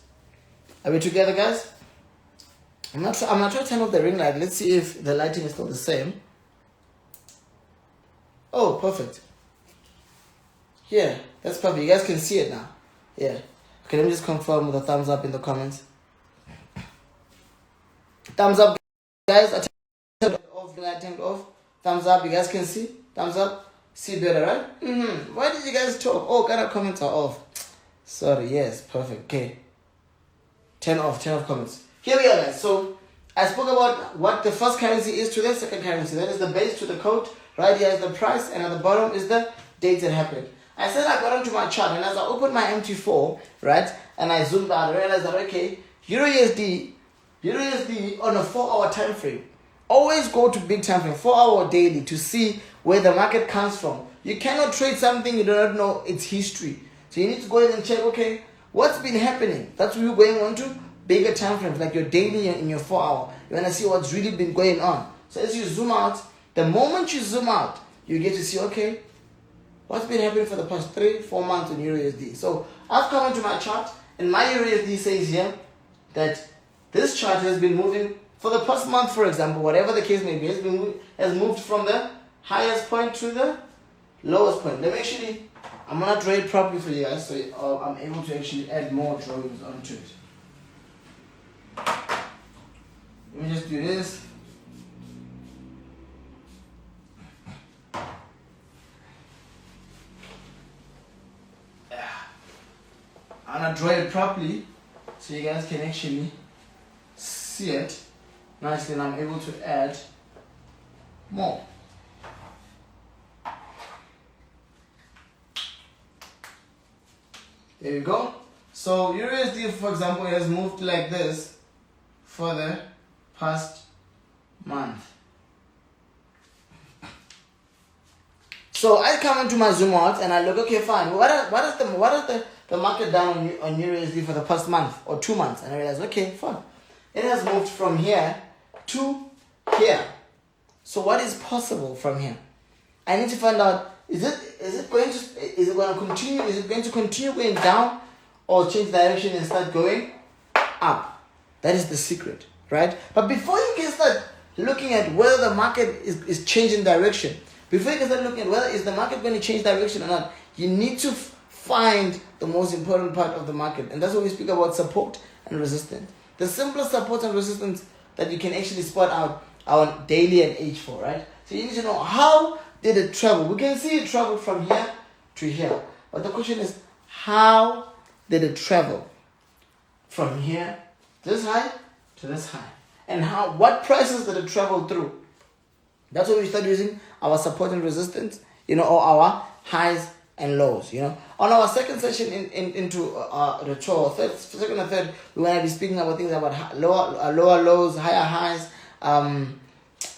Are we together, guys? I'm not trying to turn off the ring light. Let's see if the lighting is still the same. Oh, perfect. Yeah, that's perfect. You guys can see it now. Yeah. Okay, let me just confirm with a thumbs up in the comments. Thumbs up, guys. I turned it off. The light turned off. Thumbs up. You guys can see. Thumbs up. See better, right? Why did you guys talk? Oh, got comments are off. Sorry. Yes, perfect. Okay. Turn off comments. Here we are, guys. So I spoke about what the first currency is to the second currency. That is the base to the code. Right here is the price, and at the bottom is the date that happened. I said I got onto my chart, and as I opened my MT4, right, and I zoomed out, I realized that, okay, Euro USD on a 4-hour time frame. Always go to big time frame, 4-hour daily, to see where the market comes from. You cannot trade something you do not know its history. So you need to go in and check, okay, what's been happening? That's what you're going on to bigger time frames, like your daily and your 4-hour. You want to see what's really been going on. So as you zoom out, the moment you zoom out, you get to see, okay, what's been happening for the past 3-4 months in Euro USD. So I've come into my chart, and my Euro USD says here that this chart has been moving for the past month, for example, whatever the case may be, has moved from the highest point to the lowest point. Let me actually, I'm gonna draw it properly for you guys, so I'm able to actually add more drawings onto it. Let me just do this. I'm gonna draw it properly so you guys can actually see it nicely, and I'm able to add more. There you go. So USD, for example, has moved like this for the past month. So I come into my zoom out and I look, okay, fine. What is the market down on USD for the past month or 2 months? And I realize, okay, fine. It has moved from here to here. So what is possible from here? I need to find out, is it going to continue? Is it going to continue going down or change direction and start going up? That is the secret, right? But before you can start looking at whether the market is changing direction, before you can start looking at whether is the market going to change direction or not, you need to find the most important part of the market. And that's what we speak about, support and resistance. The simplest support and resistance that you can actually spot out are daily and H4, right? So you need to know, how did it travel? We can see it travel from here to here. But the question is, how did it travel from here, this high to this high? And what prices did it travel through? That's when we start using our support and resistance, or our highs and lows, On our second session into the tour, second and third, we're going to be speaking about things about lower lows, higher highs,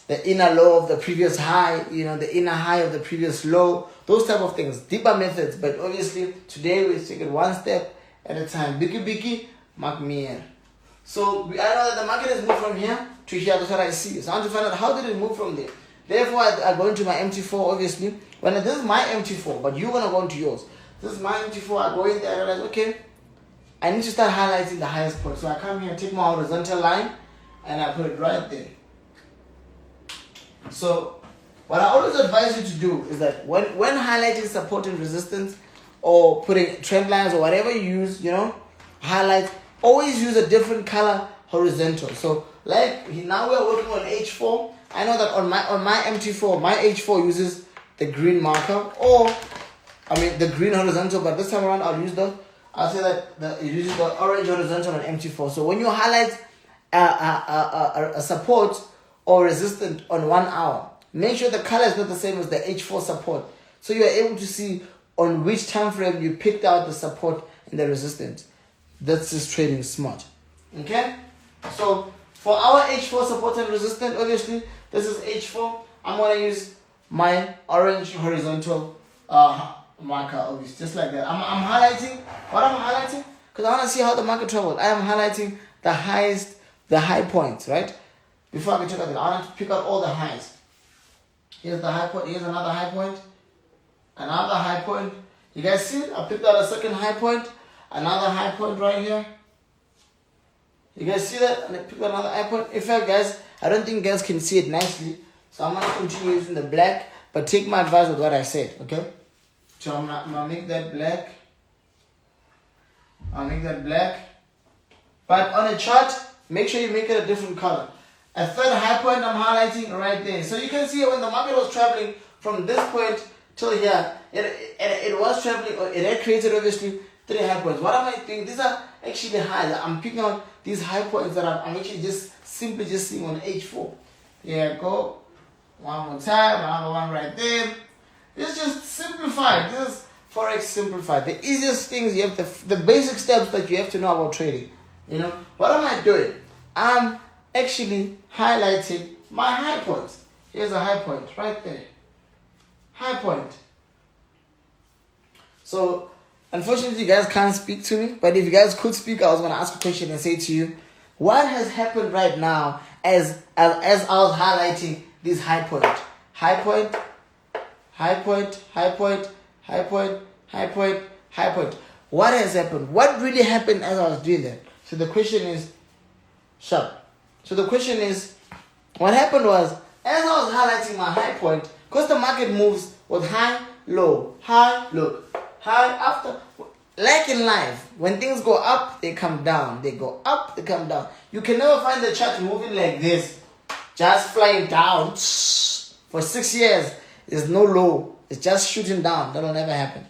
the inner low of the previous high, the inner high of the previous low, those type of things, deeper methods. But obviously, today we'll take it one step at a time. Biki, mark me here. So, I know that the market has moved from here to here. That's what I see. So, I want to find out how did it move from there. Therefore, I go into my MT4, obviously. This is my MT4, but you're going to go into yours. This is my MT4. I go in there, I realize, okay, I need to start highlighting the highest point. So, I come here, take my horizontal line, and I put it right there. So, what I always advise you to do is that when highlighting support and resistance, or putting trend lines, or whatever you use, highlight, always use a different color horizontal. So, like now we're working on H4. I know that on my MT4, my H4 uses the green marker, the green horizontal, but this time around I'll say that it uses the orange horizontal on MT4. So when you highlight a support or resistance on 1 hour, make sure the color is not the same as the H4 support. So you are able to see on which time frame you picked out the support and the resistance. That's just trading smart. Okay? So for our H4 support and resistance, obviously, this is H4. I'm going to use my orange horizontal marker, obviously, just like that. I'm highlighting. What I'm highlighting? Because I want to see how the market traveled. I am highlighting the high points, right? Before I can check out I want to pick out all the highs. Here's the high point. Here's another high point. Another high point. You guys see it? I picked out a second high point. Another high point right here. You guys see that? And I picked out another high point. In fact, guys, I don't think you guys can see it nicely. So I'm going to continue using the black. But take my advice with what I said, okay? So I'm going to make that black. I'll make that black. But on a chart, make sure you make it a different color. A third high point I'm highlighting right there. So you can see when the market was traveling from this point till here, it was traveling, it had created obviously 3 high points. What am I doing? These are actually highs. I'm picking out these high points that I'm actually simply seeing on H4. Here I go. One more time, another one right there. It's just simplified. This is Forex simplified. The easiest things you have the basic steps that you have to know about trading. What am I doing? I'm actually highlighting my high points. Here's a high point right there. High point. So, unfortunately, you guys can't speak to me. But if you guys could speak, I was going to ask a question and say to you, what has happened right now as I was highlighting this high point? High point, high point, high point, high point, high point, high point. What has happened? What really happened as I was doing that? So the question is, what happened was, as I was highlighting my high point, because the market moves with high, low, look, high, after. Like in life, when things go up, they come down. They go up, they come down. You can never find the chart moving like this, just flying down. For 6 years, there's no low. It's just shooting down. That'll never happen.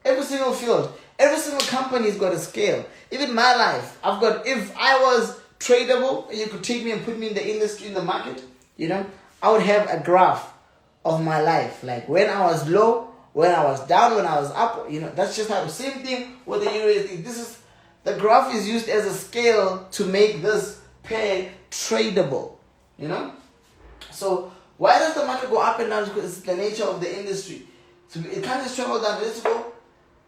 Every single field, every single company's got a scale. Even my life, if I was tradable, and you could take me and put me in the industry, in the market, I would have a graph of my life. Like when I was low, when I was down, when I was up, that's just how. Same thing with the USD. The graph is used as a scale to make this pair tradable. So why does the market go up and down? Because it's the nature of the industry. So it can't just travel down.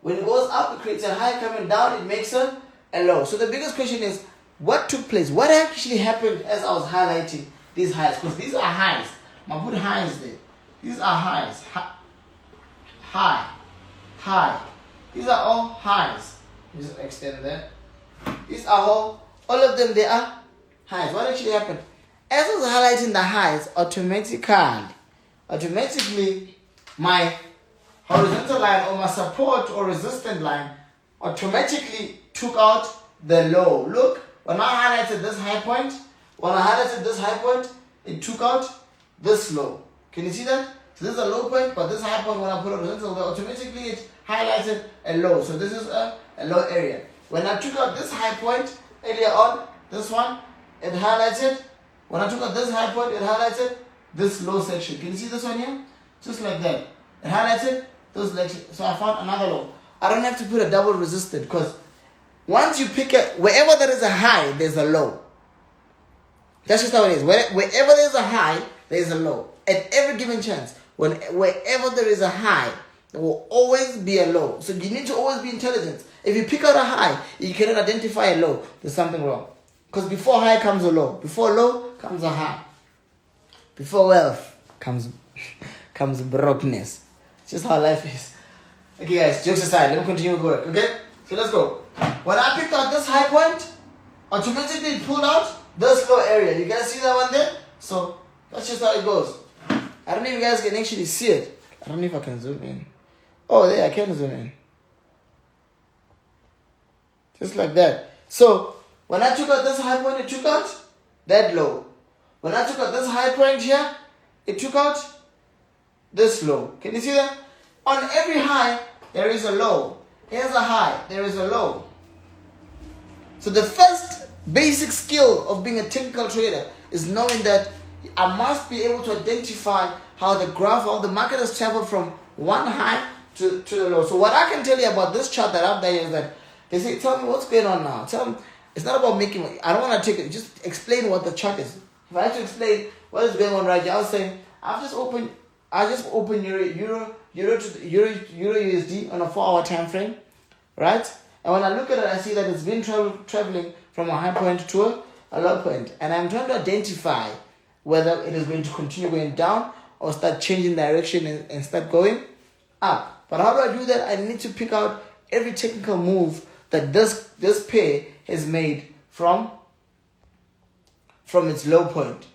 When it goes up, it creates a high. Coming down, it makes a low. So the biggest question is, what took place? What actually happened as I was highlighting these highs? Because these are highs. I'm going to put highs there. These are highs. High. These are all highs. Just extend that. These are all of them, they are highs. What actually happened? As I was highlighting the highs, automatically my horizontal line or my support or resistance line automatically took out the low. Look, when I highlighted this high point, it took out this low. Can you see that? So this is a low point, but this high point, when I put a horizontal, automatically it highlighted a low. So this is a low area. When I took out this high point earlier on, this one, it highlighted. When I took out this high point, it highlighted this low section. Can you see this one here? Just like that. It highlights it, those legs. So I found another low. I don't have to put a double resisted because once you pick it, wherever there is a high, there's a low. That's just how it is. Wherever there's a high, there's a low. At every given chance, wherever there is a high, there will always be a low. So you need to always be intelligent. If you pick out a high, you cannot identify a low. There's something wrong. Because before high comes a low. Before low comes a high. Before wealth comes brokenness. It's just how life is. Okay guys, jokes aside, let me continue with work. Okay? So let's go. When I picked out this high point, automatically it pulled out this low area. You guys see that one there? So that's just how it goes. I don't know if you guys can actually see it. I don't know if I can zoom in. Oh, there, I can zoom in. Just like that. So when I took out this high point, it took out that low. When I took out this high point here, it took out this low. Can you see that? On every high, there is a low. Here's a high, there is a low. So the first basic skill of being a technical trader is knowing that I must be able to identify how the graph of the market has traveled from one high to the low. So what I can tell you about this chart that I've done is that they say, tell me what's going on now. Tell me, it's not about making, I don't want to take it, just explain what the chart is. If I have to explain what is going on right here, I'll say, I just opened Euro USD on a 4-hour time frame, right? And when I look at it, I see that it's been traveling from a high point to a low point. And I'm trying to identify whether it is going to continue going down or start changing direction and start going up. But how do I do that? I need to pick out every technical move that this pair has made from its low point.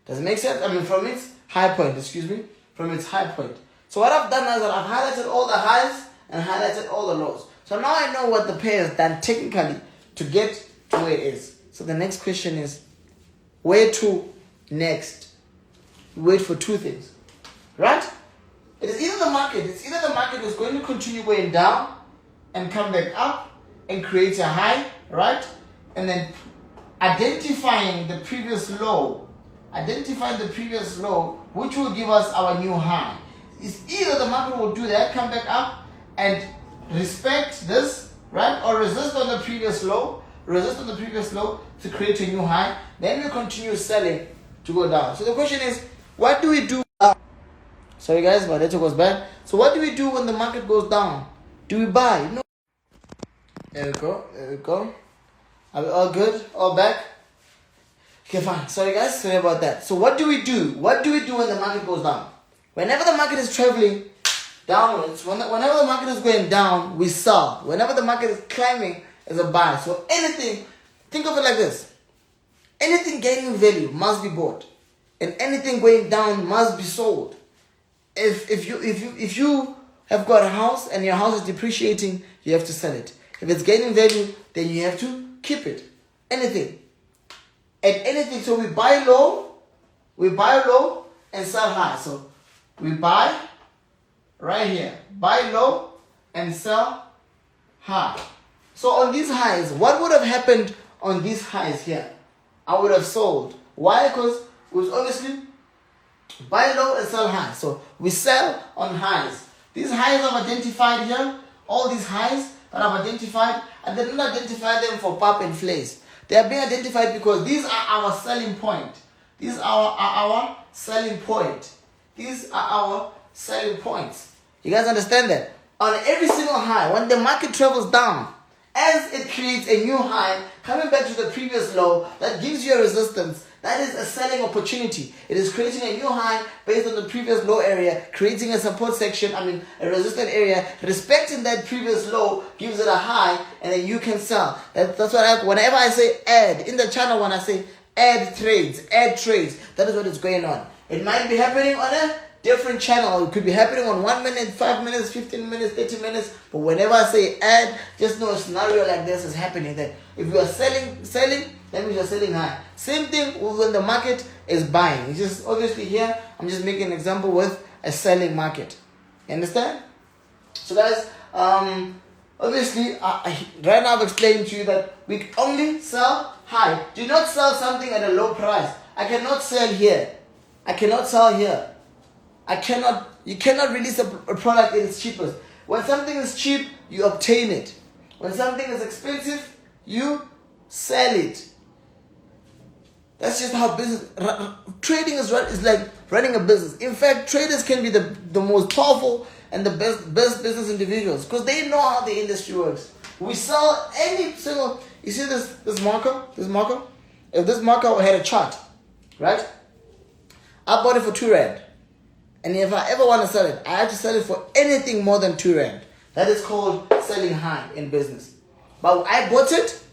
Does it make sense? I mean, from its high point, from its high point. So what I've done is that I've highlighted all the highs and highlighted all the lows. So now I know what the pair has done technically to get to where it is. So the next question is, where to next? Wait for two things, right? It is either the market is going to continue going down and come back up and create a high, right? And then identifying the previous low, which will give us our new high. It's either the market will do that, come back up and respect this, right? Or resist on the previous low to create a new high. Then we continue selling to go down. So the question is, what do we do? Sorry guys, my data goes bad. So what do we do when the market goes down? Do we buy? No. There we go. Are we all good? All back? Okay, fine. Sorry guys, sorry about that. So what do we do? What do we do when the market goes down? Whenever the market is traveling downwards, whenever the market is going down, we sell. Whenever the market is climbing, is a buy. So anything, think of it like this. Anything gaining value must be bought. And anything going down must be sold. If you have got a house and your house is depreciating, you have to sell it. If it's gaining value, then you have to keep it. Anything. And anything. So we buy low and sell high. So we buy right here. Buy low and sell high. So on these highs, what would have happened on these highs here? I would have sold. Why? Because it was obviously buy low and sell high. So we sell on highs. These highs I've identified here, all these highs that I've identified, I did not identify them for pop and flays. They are being identified because these are our selling point. These are our selling point. These are our selling points. You guys understand that? On every single high, when the market travels down, as it creates a new high, coming back to the previous low, that gives you a resistance. That is a selling opportunity. It is creating a new high based on the previous low area, creating a support section, a resistant area, respecting that previous low, gives it a high, and then you can sell. That's what whenever I say add, in the channel when I say add trades, that is what is going on. It might be happening on a different channel. It could be happening on 1 minute, 5 minutes, 15 minutes, 30 minutes. But whenever I say add, just know a scenario like this is happening. That if you are selling, that means you're selling high. Same thing when the market is buying. It's just obviously here, I'm just making an example with a selling market. You understand? So guys, obviously, right now I've explained to you that we only sell high. Do not sell something at a low price. I cannot sell here. I cannot sell here. You cannot release a product in its cheapest. When something is cheap, you obtain it. When something is expensive, you sell it. That's just how business, trading is like running a business. In fact, traders can be the most powerful and the best business individuals because they know how the industry works. We sell any single, you see this marker? If this marker had a chart, right? I bought it for 2 rand. And if I ever want to sell it, I have to sell it for anything more than 2 rand. That is called selling high in business. But I bought it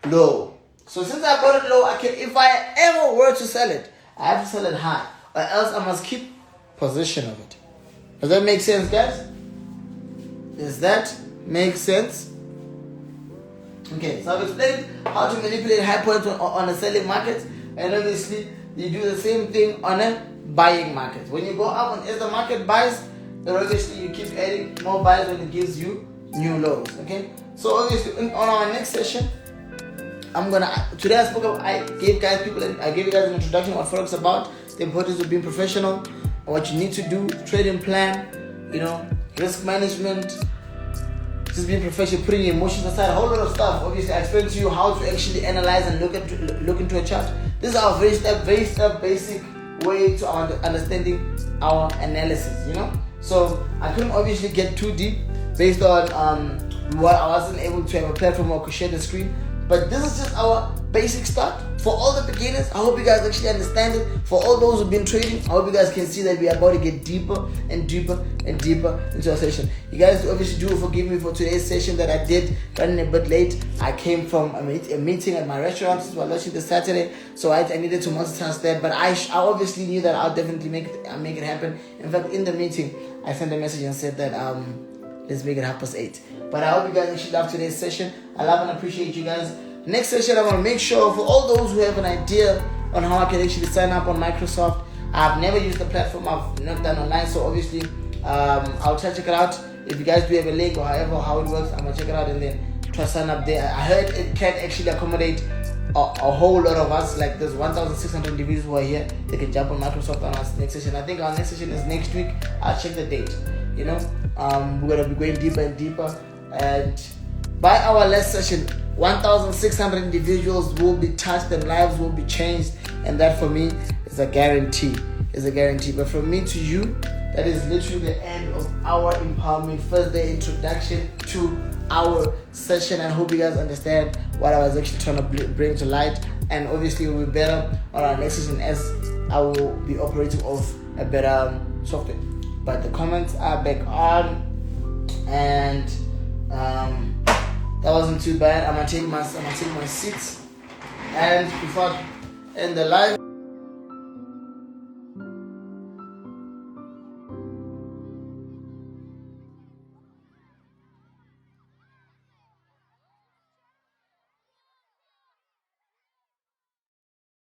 low. So since I bought it low, if I ever were to sell it, I have to sell it high. Or else I must keep possession of it. Does that make sense, guys? Does that make sense? Okay, so I've explained how to manipulate high points on a selling market. And obviously, you do the same thing on a buying market. When you go up and as the market buys, then obviously you keep adding more buys when it gives you new lows. Okay, so obviously on our next session, today I gave you guys an introduction of what Forex is about, the importance of being professional, what you need to do, trading plan, risk management, just being professional, putting your emotions aside, a whole lot of stuff. Obviously, I explained to you how to actually analyze and look into a chart. This is our very step basic way to understanding our analysis, So I couldn't obviously get too deep based on what I wasn't able to have a platform or could share the screen. But this is just our basic start. For all the beginners, I hope you guys actually understand it. For all those who've been trading, I hope you guys can see that we are about to get deeper and deeper and deeper into our session. You guys obviously do forgive me for today's session that I did running a bit late. I came from a meeting at my restaurant, so I watching this Saturday, so I needed to multitask that. But I obviously knew that I'll definitely make it happen. In fact, in the meeting, I sent a message and said that let's make it 8:30. But I hope you guys actually love today's session. I love and appreciate you guys. Next session, I want to make sure for all those who have an idea on how I can actually sign up on Microsoft. I've never used the platform. I've not done online, so obviously I'll try to check it out. If you guys do have a link or how it works, I'm gonna check it out and then try to sign up there. I heard it can actually accommodate a whole lot of us. Like there's 1,600 individuals who are here. They can jump on Microsoft on our next session. I think our next session is next week. I'll check the date. We're gonna be going deeper and deeper, and by our last session, 1,600 individuals will be touched and lives will be changed, and that for me is a guarantee. But from me to you, that is literally the end of our empowerment first day introduction to our session. I hope you guys understand what I was actually trying to bring to light, and obviously it will be better on our next session as I will be operating off a better software. But the comments are back on, and that wasn't too bad. I'm gonna take my seats, and before I end the live.